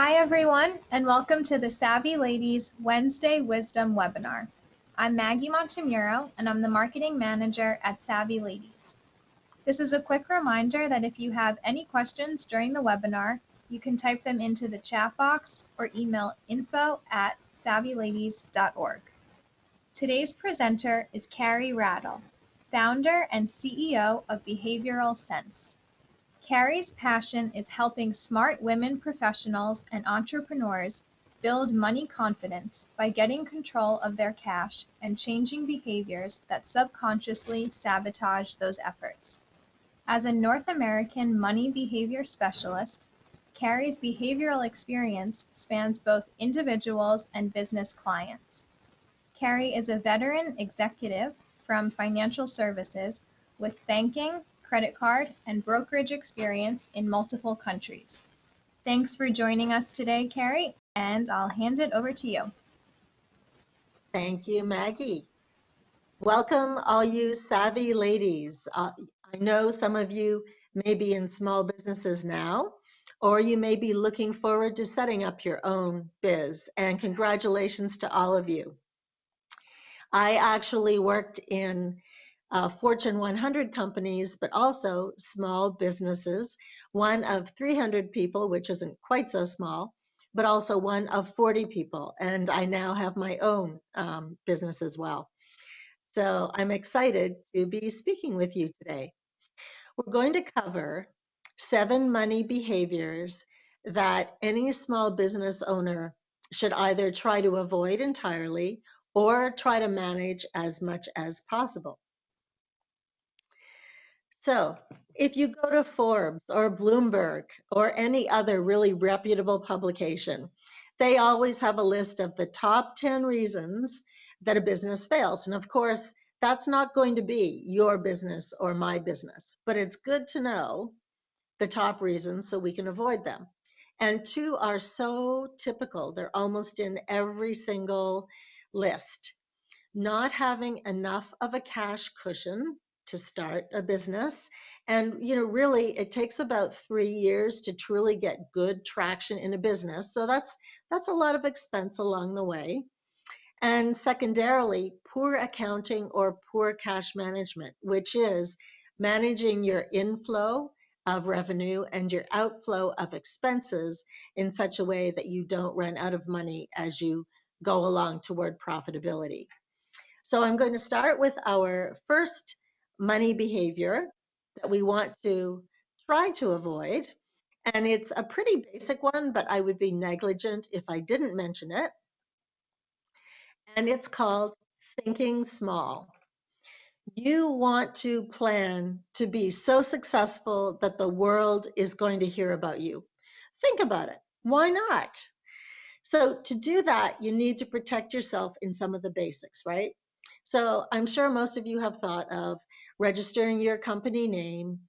Hi, everyone, and welcome to the Savvy Ladies Wednesday Wisdom webinar. I'm Maggie Montemuro, and I'm the Marketing Manager at Savvy Ladies. This is a quick reminder that if you have any questions during the webinar, you can type them into the chat box or email info@savvyladies.org. Today's presenter is Carrie Rattle, founder and CEO of Behavioral Sense. Carrie's passion is helping smart women professionals and entrepreneurs build money confidence by getting control of their cash and changing behaviors that subconsciously sabotage those efforts. As a North American money behavior specialist, Carrie's behavioral experience spans both individuals and business clients. Carrie is a veteran executive from financial services with banking, credit card, and brokerage experience in multiple countries. Thanks for joining us today, Carrie, and I'll hand it over to you. Thank you, Maggie. Welcome, all you savvy ladies. I know some of you may be in small businesses now, or you may be looking forward to setting up your own biz, and congratulations to all of you. I actually worked in Fortune 100 companies, but also small businesses, one of 300 people, which isn't quite so small, but also one of 40 people. And I now have my own business as well. So I'm excited to be speaking with you today. We're going to cover 7 money behaviors that any small business owner should either try to avoid entirely or try to manage as much as possible. So if you go to Forbes or Bloomberg or any other really reputable publication, they always have a list of the top 10 reasons that a business fails. And of course, that's not going to be your business or my business, but it's good to know the top reasons so we can avoid them. And 2 are so typical. They're almost in every single list. Not having enough of a cash cushion to start a business. And, really it takes about 3 years to truly get good traction in a business. So that's a lot of expense along the way. And secondarily, poor accounting or poor cash management, which is managing your inflow of revenue and your outflow of expenses in such a way that you don't run out of money as you go along toward profitability. So I'm going to start with our first money behavior that we want to try to avoid. And it's a pretty basic one, but I would be negligent if I didn't mention it. And it's called thinking small. You want to plan to be so successful that the world is going to hear about you. Think about it. Why not? So to do that, you need to protect yourself in some of the basics, right? So I'm sure most of you have thought of registering your company name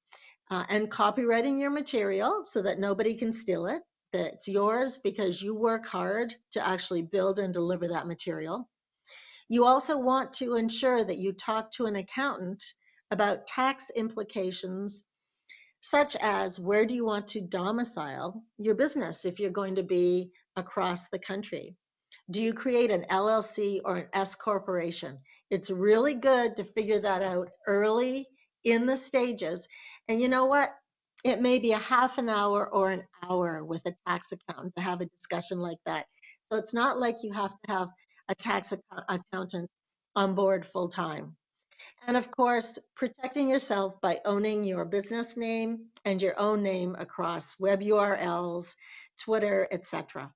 and copywriting your material so that nobody can steal it, that it's yours because you work hard to actually build and deliver that material. You also want to ensure that you talk to an accountant about tax implications, such as where do you want to domicile your business if you're going to be across the country? Do you create an LLC or an S corporation? It's really good to figure that out early in the stages. And you know what? It may be a half an hour or an hour with a tax accountant to have a discussion like that. So it's not like you have to have a tax accountant on board full time. And of course, protecting yourself by owning your business name and your own name across web URLs, Twitter, etc.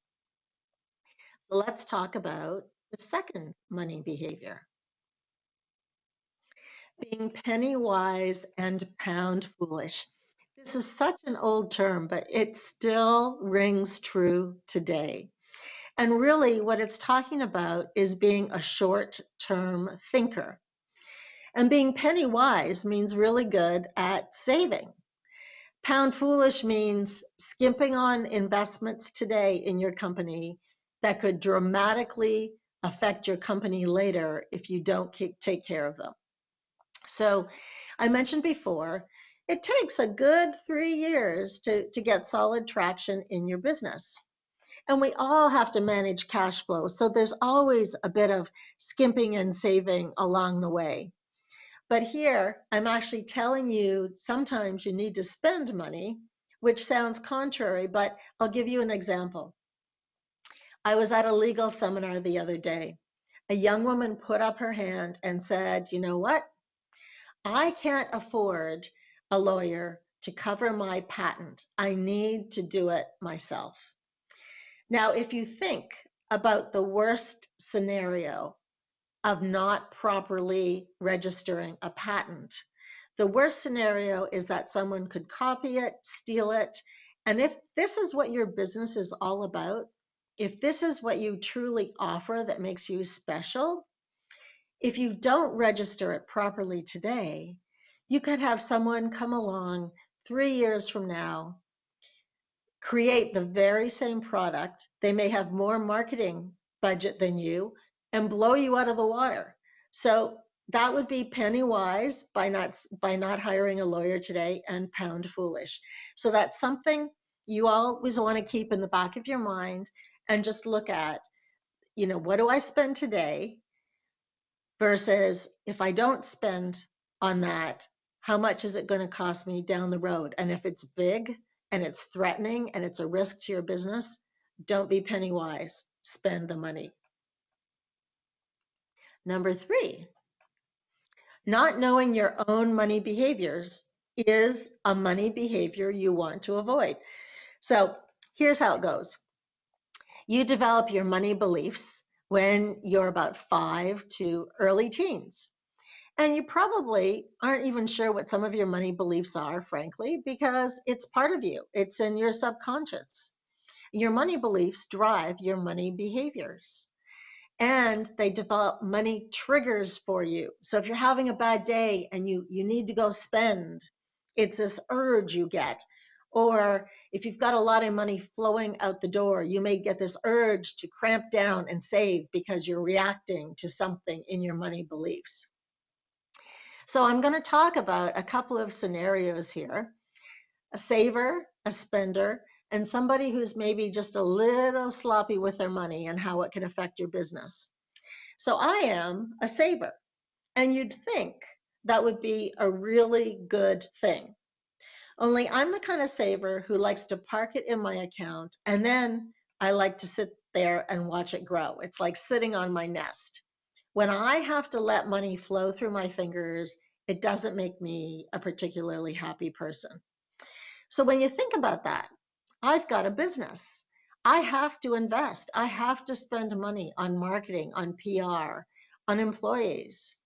So let's talk about the second money behavior. Being penny wise and pound foolish. This is such an old term, but it still rings true today. And really what it's talking about is being a short-term thinker. And being penny wise means really good at saving. Pound foolish means skimping on investments today in your company that could dramatically affect your company later if you don't take care of them. So I mentioned before, it takes a good 3 years to get solid traction in your business. And we all have to manage cash flow. So there's always a bit of skimping and saving along the way. But here, I'm actually telling you sometimes you need to spend money, which sounds contrary, but I'll give you an example. I was at a legal seminar the other day. A young woman put up her hand and said, you know what? I can't afford a lawyer to cover my patent. I need to do it myself. Now, if you think about the worst scenario of not properly registering a patent, the worst scenario is that someone could copy it, steal it. And if this is what your business is all about, if this is what you truly offer that makes you special, if you don't register it properly today, you could have someone come along 3 years from now, create the very same product. They may have more marketing budget than you and blow you out of the water. So that would be penny wise by not hiring a lawyer today, and pound foolish. So that's something you always want to keep in the back of your mind and just look at, what do I spend today versus if I don't spend on that, how much is it going to cost me down the road? And if it's big and it's threatening and it's a risk to your business, don't be penny wise, spend the money. Number 3, not knowing your own money behaviors is a money behavior you want to avoid. So here's how it goes. You develop your money beliefs when you're about 5 to early teens. And you probably aren't even sure what some of your money beliefs are, frankly, because it's part of you. It's in your subconscious. Your money beliefs drive your money behaviors, and they develop money triggers for you. So if you're having a bad day and you need to go spend, it's this urge you get. Or if you've got a lot of money flowing out the door, you may get this urge to cramp down and save because you're reacting to something in your money beliefs. So I'm going to talk about a couple of scenarios here: a saver, a spender, and somebody who's maybe just a little sloppy with their money and how it can affect your business. So I am a saver, and you'd think that would be a really good thing. Only I'm the kind of saver who likes to park it in my account, and then I like to sit there and watch it grow. It's like sitting on my nest. When I have to let money flow through my fingers, it doesn't make me a particularly happy person. So when you think about that, I've got a business. I have to invest. I have to spend money on marketing, on PR, on employees.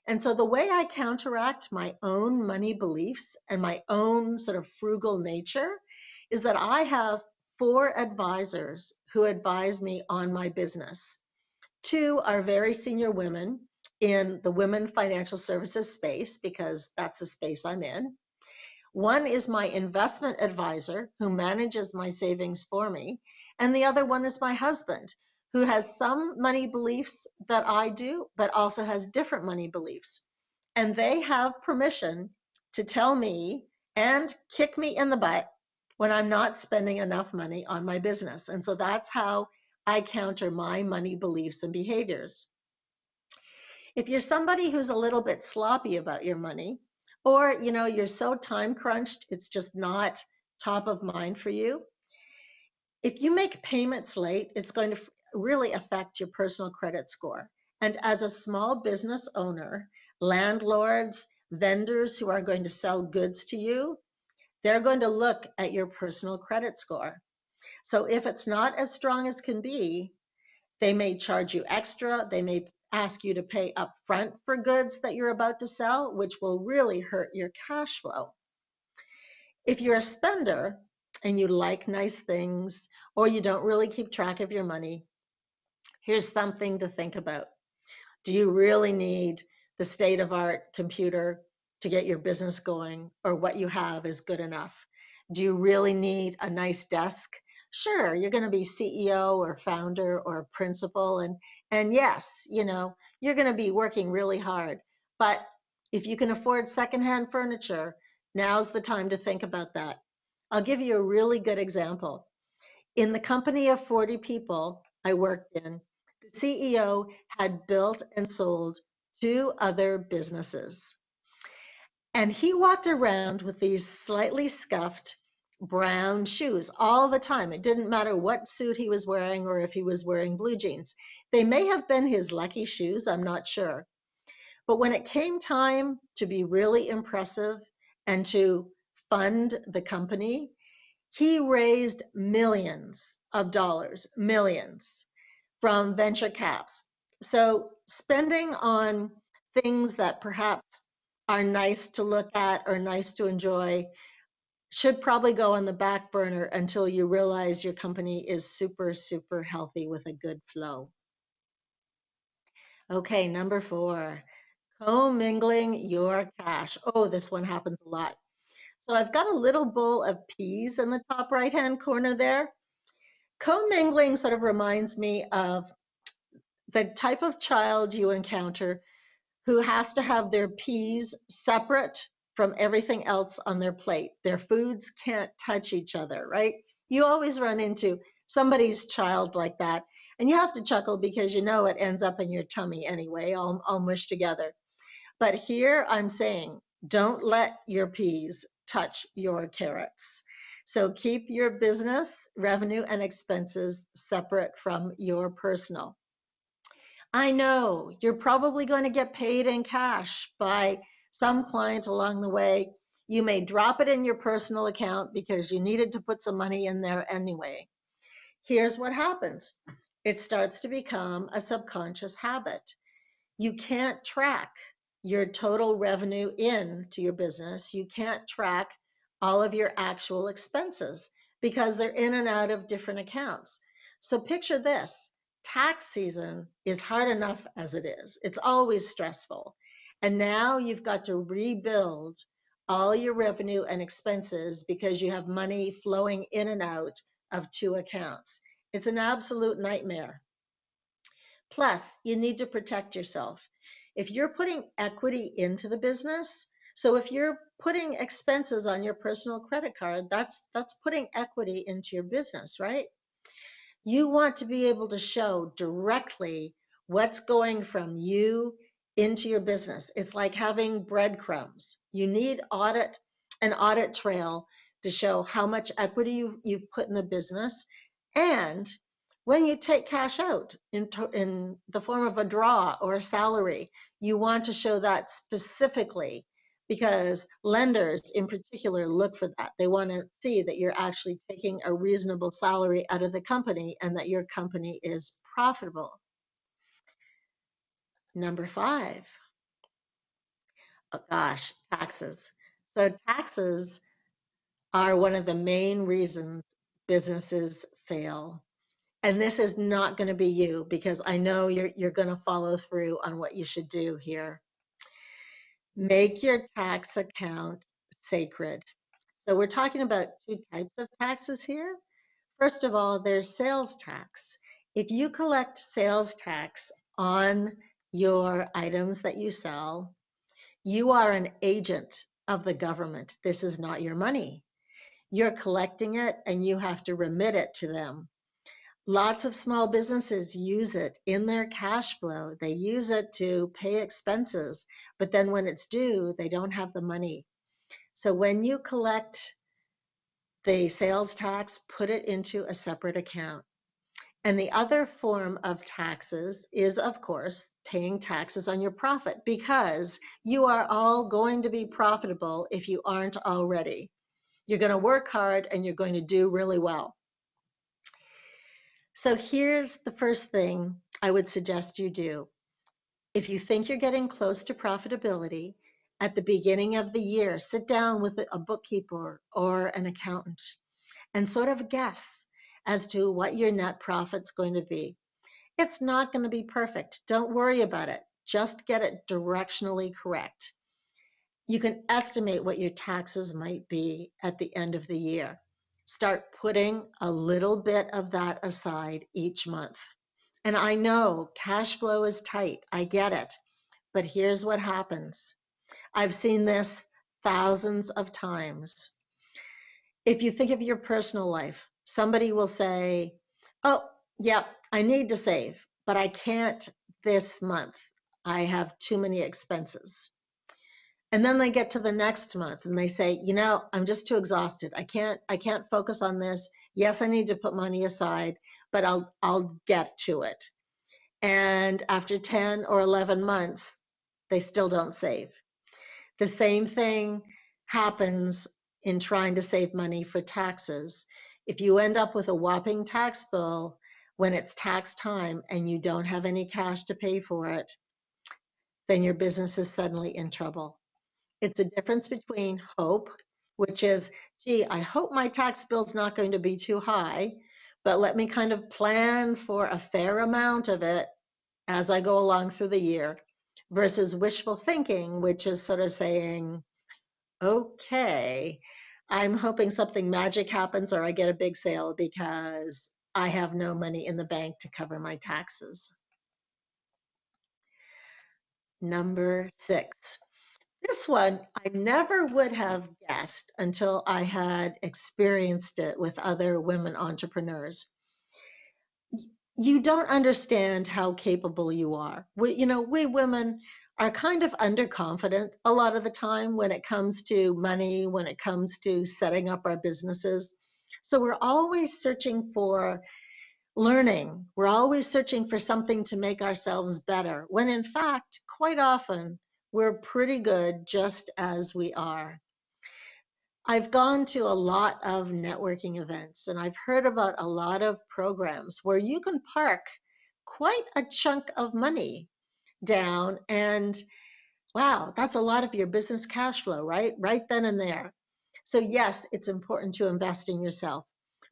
And so the way I counteract my own money beliefs and my own sort of frugal nature is that I have 4 advisors who advise me on my business. 2 are very senior women in the women financial services space, because that's the space I'm in. 1 is my investment advisor who manages my savings for me. And the other one is my husband, who has some money beliefs that I do, but also has different money beliefs. And they have permission to tell me and kick me in the butt when I'm not spending enough money on my business. And so that's how I counter my money beliefs and behaviors. If you're somebody who's a little bit sloppy about your money, or you're so time crunched, it's just not top of mind for you. If you make payments late, it's going to really affect your personal credit score. And as a small business owner, landlords, vendors who are going to sell goods to you, they're going to look at your personal credit score. So if it's not as strong as can be, they may charge you extra. They may ask you to pay up front for goods that you're about to sell, which will really hurt your cash flow. If you're a spender and you like nice things, or you don't really keep track of your money, here's something to think about. Do you really need the state-of-art computer to get your business going, or what you have is good enough? Do you really need a nice desk? Sure, you're going to be CEO or founder or principal, and yes, you're going to be working really hard. But if you can afford secondhand furniture, now's the time to think about that. I'll give you a really good example. In the company of 40 people I worked in, the CEO had built and sold 2 other businesses. And he walked around with these slightly scuffed brown shoes all the time. It didn't matter what suit he was wearing or if he was wearing blue jeans. They may have been his lucky shoes, I'm not sure. But when it came time to be really impressive and to fund the company, he raised millions of dollars, millions from venture caps. So spending on things that perhaps are nice to look at or nice to enjoy should probably go on the back burner until you realize your company is super, super healthy with a good flow. Okay, number 4, commingling your cash. Oh, this one happens a lot. So I've got a little bowl of peas in the top right-hand corner there. Commingling sort of reminds me of the type of child you encounter who has to have their peas separate from everything else on their plate. Their foods can't touch each other, right? You always run into somebody's child like that, and you have to chuckle because you know it ends up in your tummy anyway, all mushed together. But here I'm saying, don't let your peas touch your carrots. So keep your business revenue and expenses separate from your personal. I know you're probably going to get paid in cash by some client along the way. You may drop it in your personal account because you needed to put some money in there anyway. Here's what happens. It starts to become a subconscious habit. You can't track your total revenue into your business. You can't track all of your actual expenses because they're in and out of different accounts. So picture this. Tax season is hard enough as it is. It's always stressful. And now you've got to rebuild all your revenue and expenses because you have money flowing in and out of 2 accounts. It's an absolute nightmare. Plus, you need to protect yourself. If you're putting equity into the business, so if you're putting expenses on your personal credit card, that's putting equity into your business, right? You want to be able to show directly what's going from you into your business. It's like having breadcrumbs. You need an audit trail to show how much equity you've put in the business. And when you take cash out in the form of a draw or a salary, you want to show that specifically because lenders in particular look for that. They want to see that you're actually taking a reasonable salary out of the company and that your company is profitable. Number 5, oh gosh, taxes. So taxes are one of the main reasons businesses fail. And this is not going to be you because I know you're going to follow through on what you should do here. Make your tax account sacred. So we're talking about 2 types of taxes here. First of all, there's sales tax. If you collect sales tax on your items that you sell, you are an agent of the government. This is not your money. You're collecting it and you have to remit it to them. Lots of small businesses use it in their cash flow. They use it to pay expenses, but then when it's due, they don't have the money. So when you collect the sales tax, put it into a separate account. And the other form of taxes is, of course, paying taxes on your profit because you are all going to be profitable if you aren't already. You're going to work hard and you're going to do really well. So here's the first thing I would suggest you do. If you think you're getting close to profitability, at the beginning of the year, sit down with a bookkeeper or an accountant and sort of guess as to what your net profit's going to be. It's not going to be perfect. Don't worry about it. Just get it directionally correct. You can estimate what your taxes might be at the end of the year. Start putting a little bit of that aside each month. And I know cash flow is tight. I get it. But here's what happens. I've seen this thousands of times. If you think of your personal life, somebody will say, oh, yeah, I need to save, but I can't this month. I have too many expenses. And then they get to the next month and they say, I'm just too exhausted. I can't focus on this. Yes, I need to put money aside, but I'll get to it. And after 10 or 11 months, they still don't save. The same thing happens in trying to save money for taxes. If you end up with a whopping tax bill when it's tax time and you don't have any cash to pay for it, then your business is suddenly in trouble. It's a difference between hope, which is, gee, I hope my tax bill's not going to be too high, but let me kind of plan for a fair amount of it as I go along through the year, versus wishful thinking, which is sort of saying, okay, I'm hoping something magic happens or I get a big sale because I have no money in the bank to cover my taxes. Number 6. This one I never would have guessed until I had experienced it with other women entrepreneurs. You don't understand how capable you are. We women are kind of underconfident a lot of the time when it comes to money, when it comes to setting up our businesses. So we're always searching for learning. We're always searching for something to make ourselves better, when in fact, quite often, we're pretty good just as we are. I've gone to a lot of networking events and I've heard about a lot of programs where you can park quite a chunk of money down and wow, that's a lot of your business cash flow, right? Right then and there. So yes, it's important to invest in yourself,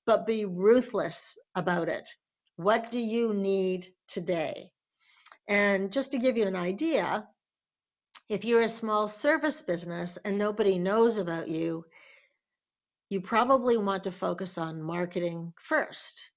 but be ruthless about it. What do you need today? And just to give you an idea, if you're a small service business and nobody knows about you, you probably want to focus on marketing first,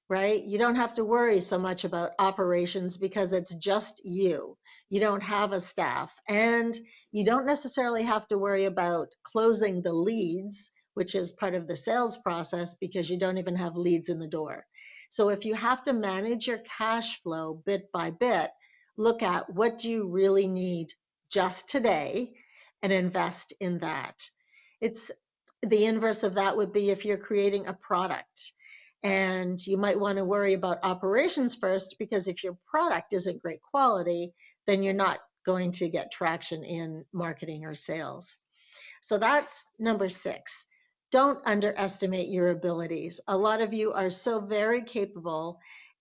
right? You don't have to worry so much about operations because it's just you. You don't have a staff, and you don't necessarily have to worry about closing the leads, which is part of the sales process, because you don't even have leads in the door. So if you have to manage your cash flow bit by bit, look at what do you really need just today and invest in that. It's the inverse of that would be if you're creating a product and you might want to worry about operations first, because if your product isn't great quality, then you're not going to get traction in marketing or sales. So that's number 6. Don't underestimate your abilities. A lot of you are so very capable.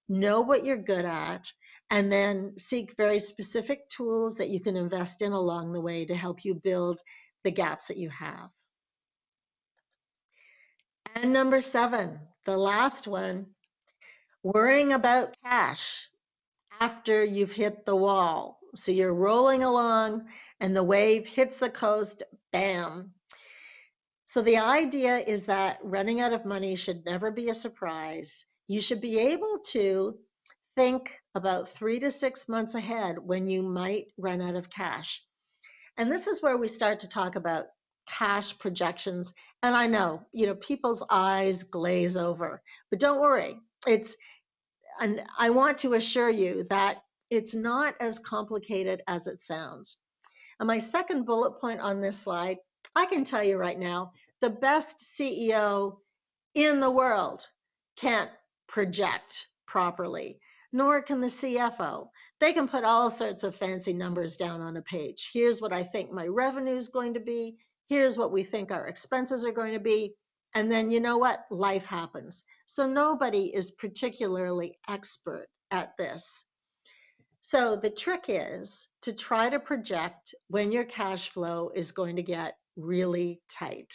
Know what you're good at, and then seek very specific tools that you can invest in along the way to help you build the gaps that you have. And number 7, the last one, worrying about cash after you've hit the wall. So you're rolling along and the wave hits the coast, bam. So the idea is that running out of money should never be a surprise. You should be able to think about 3 to 6 months ahead when you might run out of cash. And this is where we start to talk about cash projections. And I know, people's eyes glaze over, but don't worry. And I want to assure you that it's not as complicated as it sounds. And my second bullet point on this slide, I can tell you right now, the best CEO in the world can't project properly, nor can the CFO. They can put all sorts of fancy numbers down on a page. Here's what I think my revenue is going to be. Here's what we think our expenses are going to be. And then you know what? Life happens. So nobody is particularly expert at this. So the trick is to try to project when your cash flow is going to get really tight.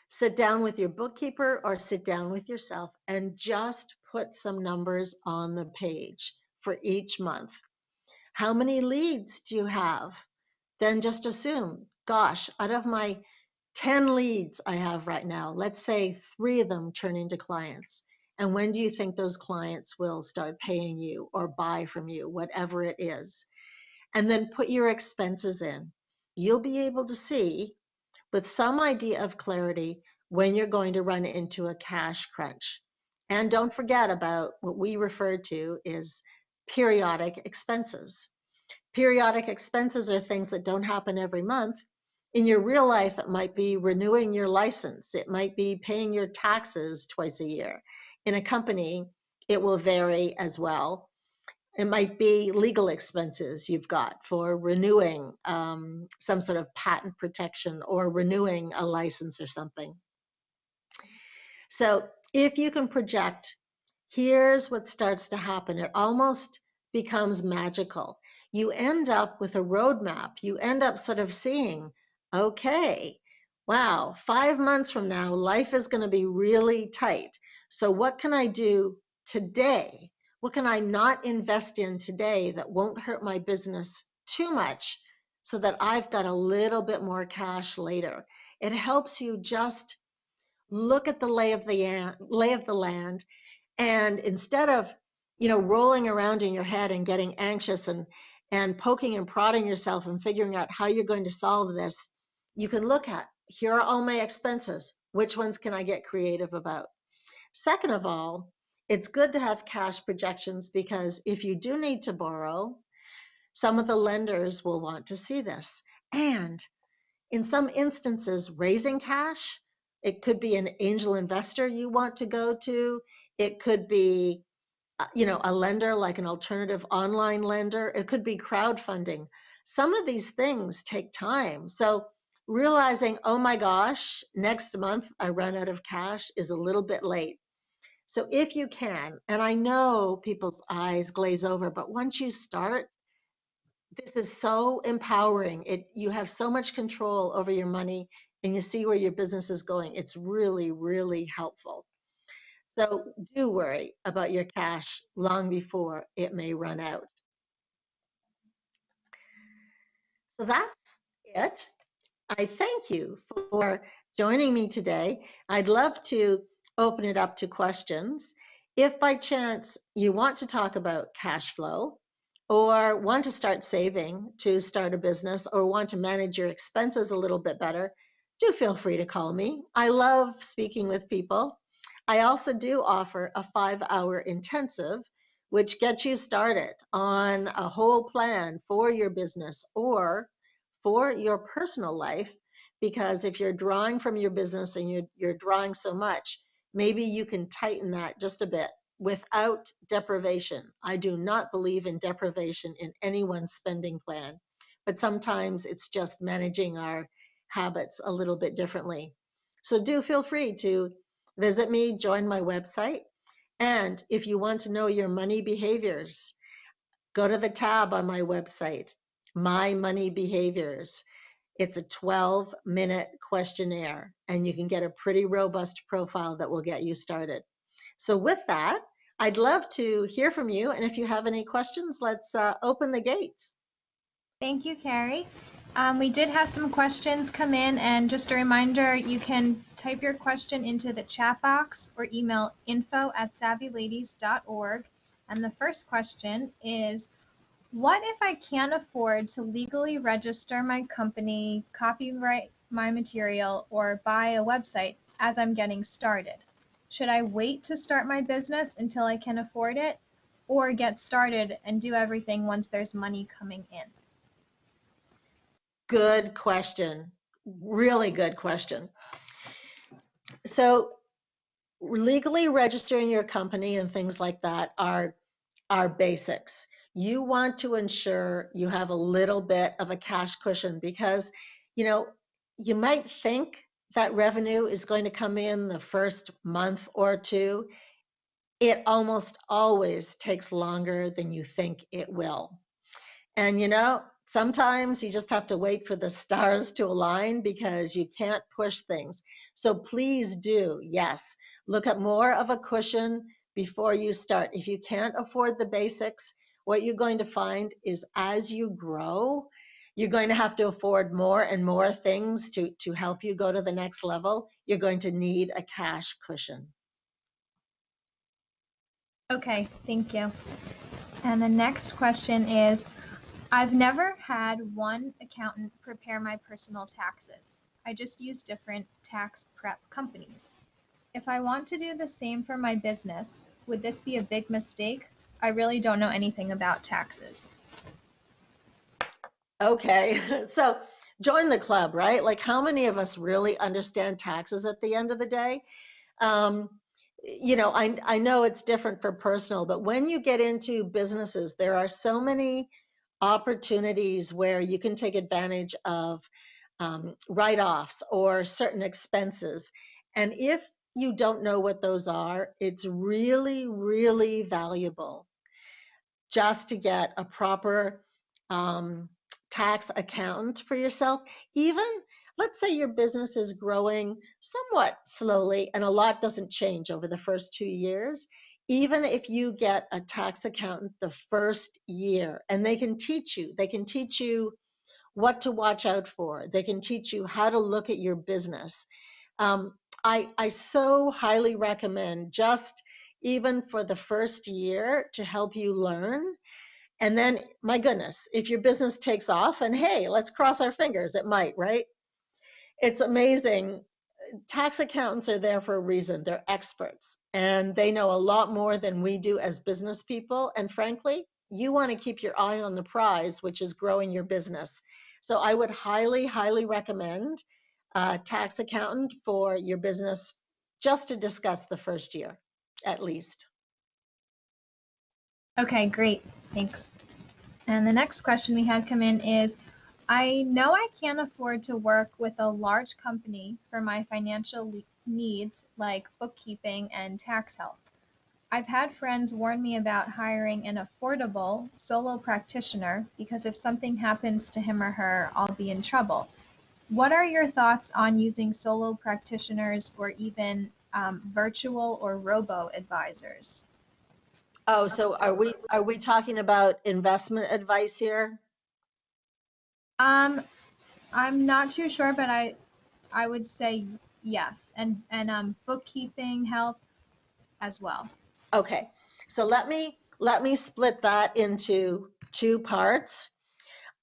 Sit down with your bookkeeper or sit down with yourself and just put some numbers on the page for each month. How many leads do you have? Then just assume, gosh, out of my 10 leads I have right now, let's say 3 of them turn into clients. And when do you think those clients will start paying you or buy from you, whatever it is? And then put your expenses in. You'll be able to see with some idea of clarity when you're going to run into a cash crunch. And don't forget about what we refer to is periodic expenses. Periodic expenses are things that don't happen every month. In your real life, it might be renewing your license. It might be paying your taxes twice a year. In a company, it will vary as well. It might be legal expenses you've got for renewing some sort of patent protection or renewing a license or something. So if you can project, here's what starts to happen. It almost becomes magical. You end up with a roadmap. You end up sort of seeing, okay, wow, 5 months from now, life is going to be really tight. So what can I do today? What can I not invest in today that won't hurt my business too much so that I've got a little bit more cash later? It helps you just look at the lay of the land, and instead of rolling around in your head and getting anxious and poking and prodding yourself and figuring out how you're going to solve this, you can look at, here are all my expenses, which ones can I get creative about? Second of all, it's good to have cash projections, because if you do need to borrow, some of the lenders will want to see this. And in some instances, raising cash, it could be an angel investor you want to go to. It could be, a lender like an alternative online lender. It could be crowdfunding. Some of these things take time. So realizing, oh my gosh, next month I run out of cash is a little bit late. So if you can, and I know people's eyes glaze over, but once you start, this is so empowering. You have so much control over your money, and you see where your business is going. It's really, really helpful. So do worry about your cash long before it may run out. So that's it. I thank you for joining me today. I'd love to open it up to questions. If by chance you want to talk about cash flow, or want to start saving to start a business, or want to manage your expenses a little bit better, do feel free to call me. I love speaking with people. I also do offer a 5-hour intensive, which gets you started on a whole plan for your business or for your personal life. Because if you're drawing from your business and you're drawing so much, maybe you can tighten that just a bit without deprivation. I do not believe in deprivation in anyone's spending plan, but sometimes it's just managing our habits a little bit differently. So do feel free to visit me, join my website. And if you want to know your money behaviors, go to the tab on my website, My Money Behaviors. It's a 12-minute questionnaire, and you can get a pretty robust profile that will get you started. So with that, I'd love to hear from you. And if you have any questions, let's open the gates. Thank you, Carrie. We did have some questions come in, and just a reminder, you can type your question into the chat box or email info@savvyladies.org. And the first question is, what if I can't afford to legally register my company, copyright my material, or buy a website as I'm getting started? Should I wait to start my business until I can afford it, or get started and do everything once there's money coming in? Good question. Really good question. So legally registering your company and things like that are basics. You want to ensure you have a little bit of a cash cushion, because you might think that revenue is going to come in the first month or two. It almost always takes longer than you think it will. And sometimes you just have to wait for the stars to align, because you can't push things. So please do, yes, look at more of a cushion before you start. If you can't afford the basics, what you're going to find is as you grow, you're going to have to afford more and more things to help you go to the next level. You're going to need a cash cushion. Okay, thank you. And the next question is, I've never had one accountant prepare my personal taxes. I just use different tax prep companies. If I want to do the same for my business, would this be a big mistake? I really don't know anything about taxes. Okay, so join the club, right? Like, how many of us really understand taxes at the end of the day? Um, I know it's different for personal, but when you get into businesses, there are so many opportunities where you can take advantage of write-offs or certain expenses. And if you don't know what those are, it's really, really valuable just to get a proper um, tax accountant for yourself. Even let's say your business is growing somewhat slowly and a lot doesn't change over the first 2 years. Even if you get a tax accountant the first year and they can teach you what to watch out for, they can teach you how to look at your business. Um, I so highly recommend just even for the first year to help you learn. And then, my goodness, if your business takes off, and hey, let's cross our fingers, it might, right? It's amazing. Tax accountants are there for a reason. They're experts and they know a lot more than we do as business people. And frankly, you want to keep your eye on the prize, which is growing your business. So I would highly, highly recommend a tax accountant for your business just to discuss the first year, at least. Okay, great. Thanks. And the next question we had come in is, I know I can't afford to work with a large company for my financial needs like bookkeeping and tax help. I've had friends warn me about hiring an affordable solo practitioner because if something happens to him or her, I'll be in trouble. What are your thoughts on using solo practitioners or even virtual or robo advisors? Oh, so are we talking about investment advice here? Um, I'm not too sure, but I would say yes, and bookkeeping help as well. Okay, so let me split that into two parts.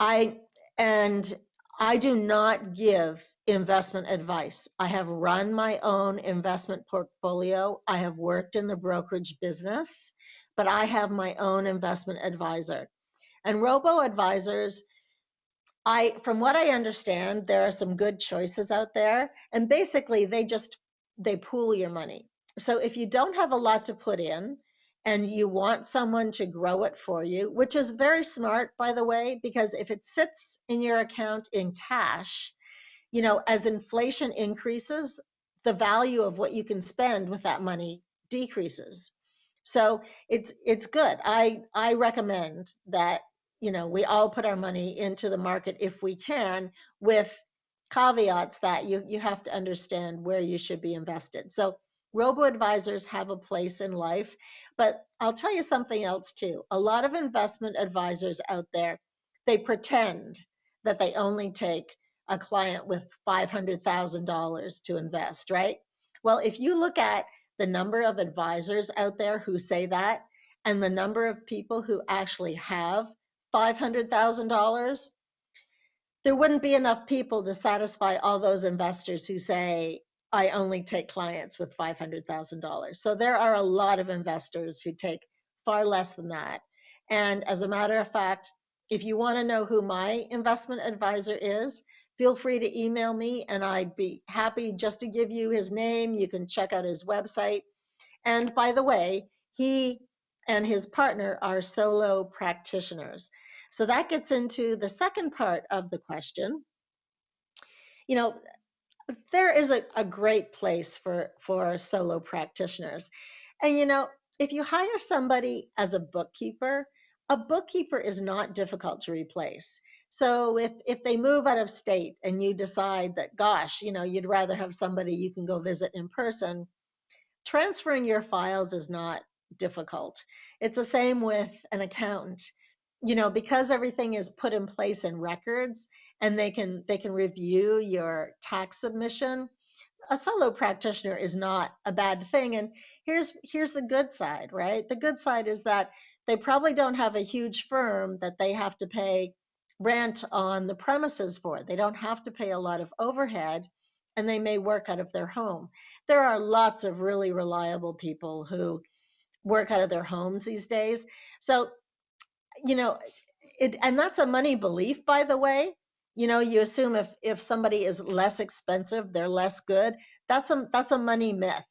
I and I do not give investment advice. I have run my own investment portfolio. I have worked in the brokerage business, but I have my own investment advisor. And robo advisors, from what I understand, there are some good choices out there, and basically they pool your money. So if you don't have a lot to put in and you want someone to grow it for you, which is very smart, by the way, because if it sits in your account in cash, as inflation increases, the value of what you can spend with that money decreases. So it's good. I recommend that, we all put our money into the market if we can, with caveats that you have to understand where you should be invested. So robo advisors have a place in life, but I'll tell you something else too. A lot of investment advisors out there, they pretend that they only take a client with $500,000 to invest, right? Well, if you look at the number of advisors out there who say that and the number of people who actually have $500,000, there wouldn't be enough people to satisfy all those investors who say, I only take clients with $500,000. So there are a lot of investors who take far less than that. And as a matter of fact, if you want to know who my investment advisor is, feel free to email me and I'd be happy just to give you his name. You can check out his website. And by the way, he and his partner are solo practitioners. So that gets into the second part of the question. You know, there is a great place for solo practitioners. And if you hire somebody as a bookkeeper is not difficult to replace. So if they move out of state and you decide that, gosh, you'd rather have somebody you can go visit in person, transferring your files is not difficult. It's the same with an accountant. Because everything is put in place in records and they can review your tax submission, a solo practitioner is not a bad thing. And here's the good side, right? The good side is that they probably don't have a huge firm that they have to pay rent on the premises for. They don't have to pay a lot of overhead, and they may work out of their home. There are lots of really reliable people who work out of their homes these days. So, you know, and that's a money belief, by the way. You assume if somebody is less expensive, they're less good. That's a money myth,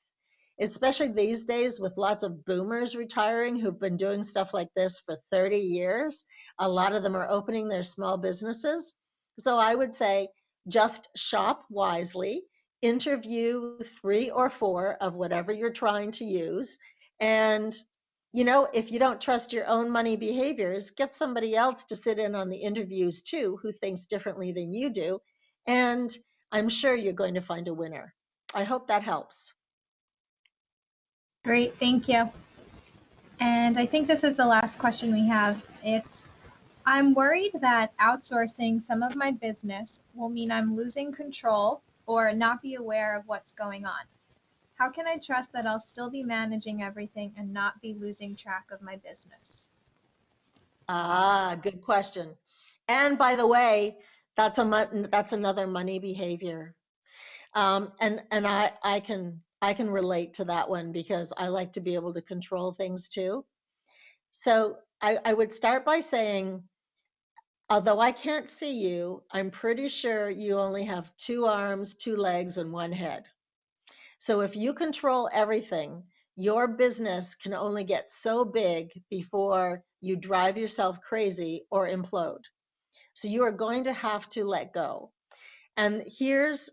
especially these days with lots of boomers retiring who've been doing stuff like this for 30 years. A lot of them are opening their small businesses. So I would say just shop wisely, interview 3 or 4 of whatever you're trying to use. And, if you don't trust your own money behaviors, get somebody else to sit in on the interviews too, who thinks differently than you do. And I'm sure you're going to find a winner. I hope that helps. Great, thank you. And I think this is the last question we have. I'm worried that outsourcing some of my business will mean I'm losing control or not be aware of what's going on. How can I trust that I'll still be managing everything and not be losing track of my business? Good question. And by the way, that's another money behavior. And I can relate to that one because I like to be able to control things too. So I would start by saying, although I can't see you, I'm pretty sure you only have 2 arms, 2 legs, and 1 head. So if you control everything, your business can only get so big before you drive yourself crazy or implode. So you are going to have to let go. And here's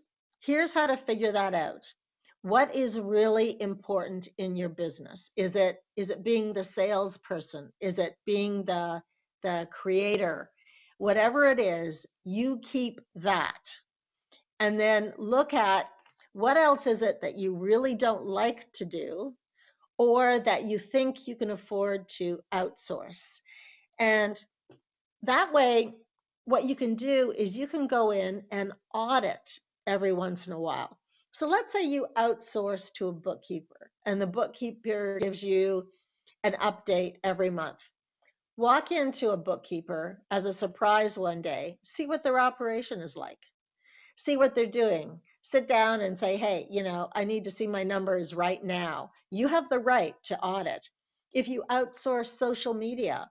how to figure that out. What is really important in your business? Is it being the salesperson? Is it being the creator? Whatever it is, you keep that. And then look at what else is it that you really don't like to do or that you think you can afford to outsource. And that way, what you can do is you can go in and audit every once in a while. So let's say you outsource to a bookkeeper and the bookkeeper gives you an update every month. Walk into a bookkeeper as a surprise one day, see what their operation is like, see what they're doing. Sit down and say, hey, I need to see my numbers right now. You have the right to audit. If you outsource social media,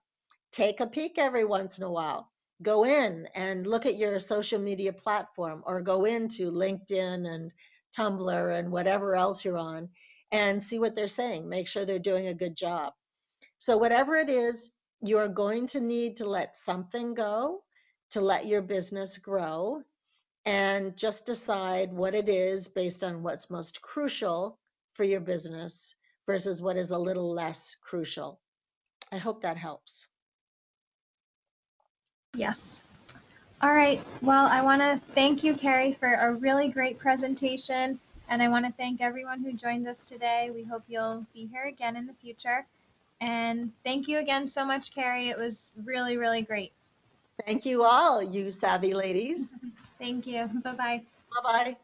take a peek every once in a while. Go in and look at your social media platform or go into LinkedIn and Tumblr and whatever else you're on and see what they're saying. Make sure they're doing a good job. So, whatever it is, you're going to need to let something go to let your business grow and just decide what it is based on what's most crucial for your business versus what is a little less crucial. I hope that helps. Yes. All right. Well, I want to thank you, Carrie, for a really great presentation. And I want to thank everyone who joined us today. We hope you'll be here again in the future. And thank you again so much, Carrie. It was really, really great. Thank you all, you savvy ladies. Thank you. Bye bye. Bye bye.